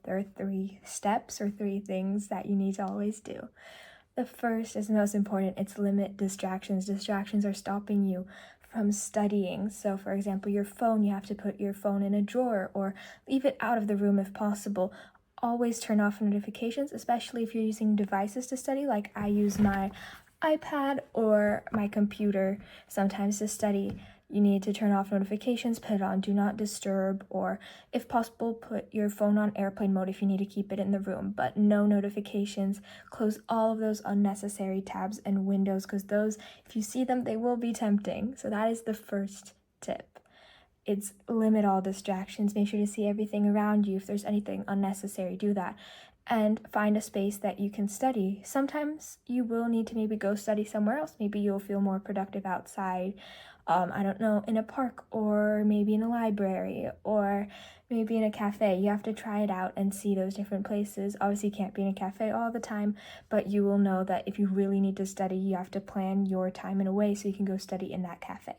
there are 3 steps or 3 things that you need to always do. The first is the most important. It's limit distractions. Distractions are stopping you from studying. So for example, your phone, you have to put your phone in a drawer or leave it out of the room if possible. Always turn off notifications, especially if you're using devices to study. Like I use my iPad or my computer sometimes to study. You need to turn off notifications, put it on do not disturb, or if possible, put your phone on airplane mode if you need to keep it in the room, but no notifications. Close all of those unnecessary tabs and windows, because those, if you see them, they will be tempting. So that is the first tip. It's limit all distractions. Make sure to see everything around you. If there's anything unnecessary, do that. And find a space that you can study. Sometimes you will need to maybe go study somewhere else. Maybe you'll feel more productive outside. I don't know, in a park or maybe in a library or maybe in a cafe. You have to try it out and see those different places. Obviously, you can't be in a cafe all the time, but you will know that if you really need to study, you have to plan your time in a way so you can go study in that cafe.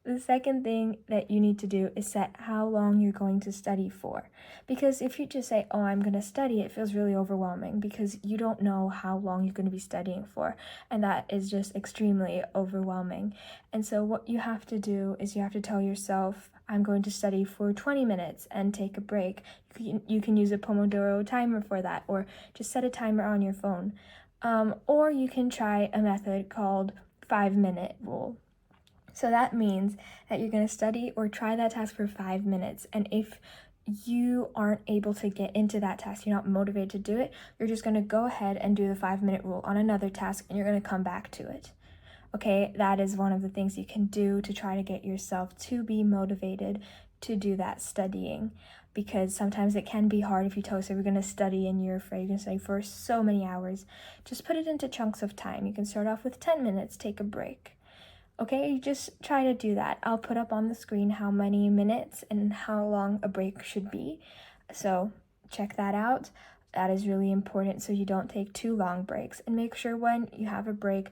The second thing that you need to do is set how long you're going to study for. Because if you just say, oh, I'm going to study, it feels really overwhelming because you don't know how long you're going to be studying for. And that is just extremely overwhelming. And so what you have to do is you have to tell yourself, I'm going to study for 20 minutes and take a break. You can use a Pomodoro timer for that, or just set a timer on your phone. Or you can try a method called 5-minute rule. So that means that you're going to study or try that task for 5 minutes. And if you aren't able to get into that task, you're not motivated to do it, you're just going to go ahead and do the 5-minute rule on another task and you're going to come back to it. Okay, that is one of the things you can do to try to get yourself to be motivated to do that studying. Because sometimes it can be hard if you tell yourself you're going to study and you're afraid you're going to study for so many hours. Just put it into chunks of time. You can start off with 10 minutes, take a break. Okay, just try to do that. I'll put up on the screen how many minutes and how long a break should be. So check that out. That is really important so you don't take too long breaks. And make sure when you have a break,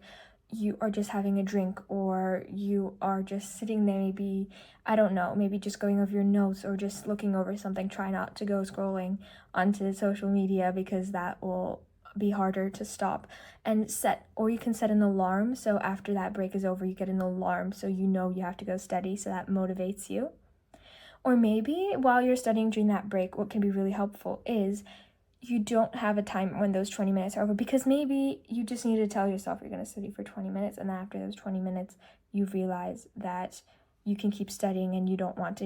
you are just having a drink or you are just sitting there, maybe, I don't know, maybe just going over your notes or just looking over something. Try not to go scrolling onto social media because that will be harder to stop. And you can set an alarm so after that break is over you get an alarm so you know you have to go study, so that motivates you. Or maybe while you're studying during that break, what can be really helpful is you don't have a time when those 20 minutes are over, because maybe you just need to tell yourself you're going to study for 20 minutes and then after those 20 minutes you realize that you can keep studying and you don't want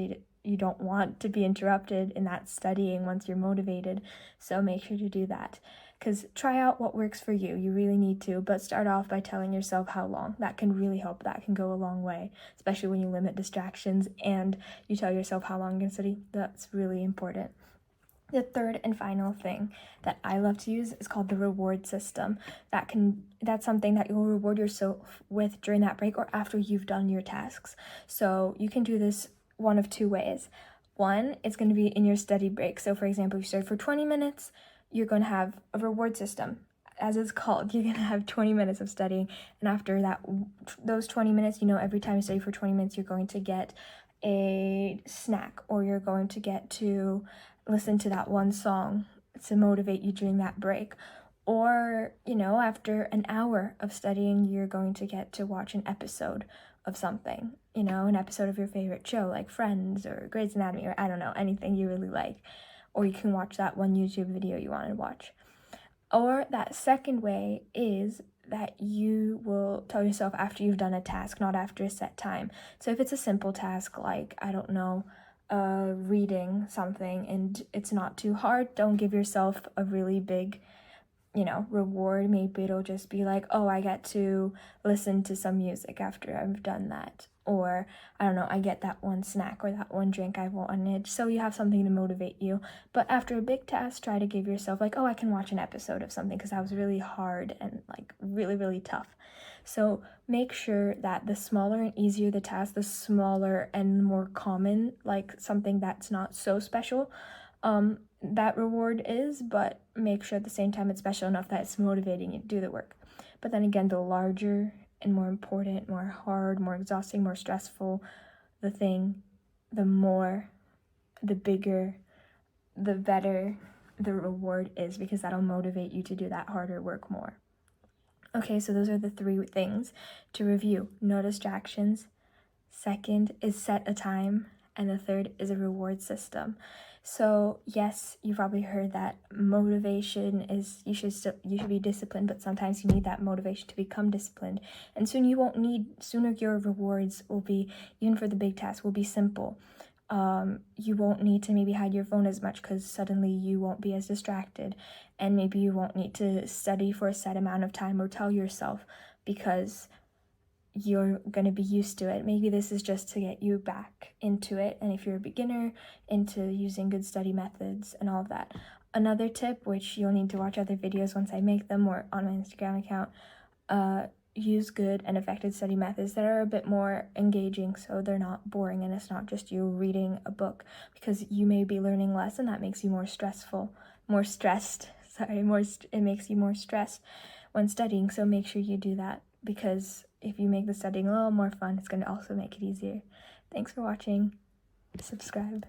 to be interrupted in that studying once you're motivated. So make sure to do that. Because try out what works for you. You really need to, but start off by telling yourself how long. That can really help. That can go a long way, especially when you limit distractions and you tell yourself how long you're going to study. That's really important. The third and final thing that I love to use is called the reward system. That's something that you'll reward yourself with during that break or after you've done your tasks. So you can do this one of 2 ways. One, it's going to be in your study break. So for example, if you study for 20 minutes, you're going to have a reward system. As it's called, you're going to have 20 minutes of studying. And after those 20 minutes, every time you study for 20 minutes, you're going to get a snack or you're going to get to listen to that one song to motivate you during that break. Or, after an hour of studying, you're going to get to watch an episode of something, an episode of your favorite show like Friends or Grey's Anatomy or I don't know, anything you really like. Or you can watch that one YouTube video you want to watch. Or that second way is that you will tell yourself after you've done a task, not after a set time. So if it's a simple task like, I don't know, reading something and it's not too hard, don't give yourself a really big, reward. Maybe it'll just be like, oh, I get to listen to some music after I've done that. Or, I don't know, I get that one snack or that one drink I wanted. So you have something to motivate you. But after a big task, try to give yourself like, oh, I can watch an episode of something because that was really hard and like really, really tough. So make sure that the smaller and easier the task, the smaller and more common, like something that's not so special, that reward is, but make sure at the same time it's special enough that it's motivating you to do the work. But then again, the larger and more important, more hard, more exhausting, more stressful the thing, the bigger, the better the reward is, because that'll motivate you to do that harder work more. Okay, so those are the 3 things to review. No distractions. Second is set a time. And the third is a reward system. So yes, you've probably heard that motivation is, you should be disciplined, but sometimes you need that motivation to become disciplined. And sooner your rewards will be, even for the big tasks, will be simple. You won't need to maybe hide your phone as much, because suddenly you won't be as distracted, and maybe you won't need to study for a set amount of time or tell yourself, because you're going to be used to it. Maybe this is just to get you back into it, and if you're a beginner, into using good study methods and all of that. Another tip, which you'll need to watch other videos once I make them, or on my Instagram account, use good and effective study methods that are a bit more engaging, so they're not boring and it's not just you reading a book, because you may be learning less and that makes you more stressed. It makes you more stressed when studying, so make sure you do that, because if you make the studying a little more fun, it's going to also make it easier. Thanks for watching. Subscribe.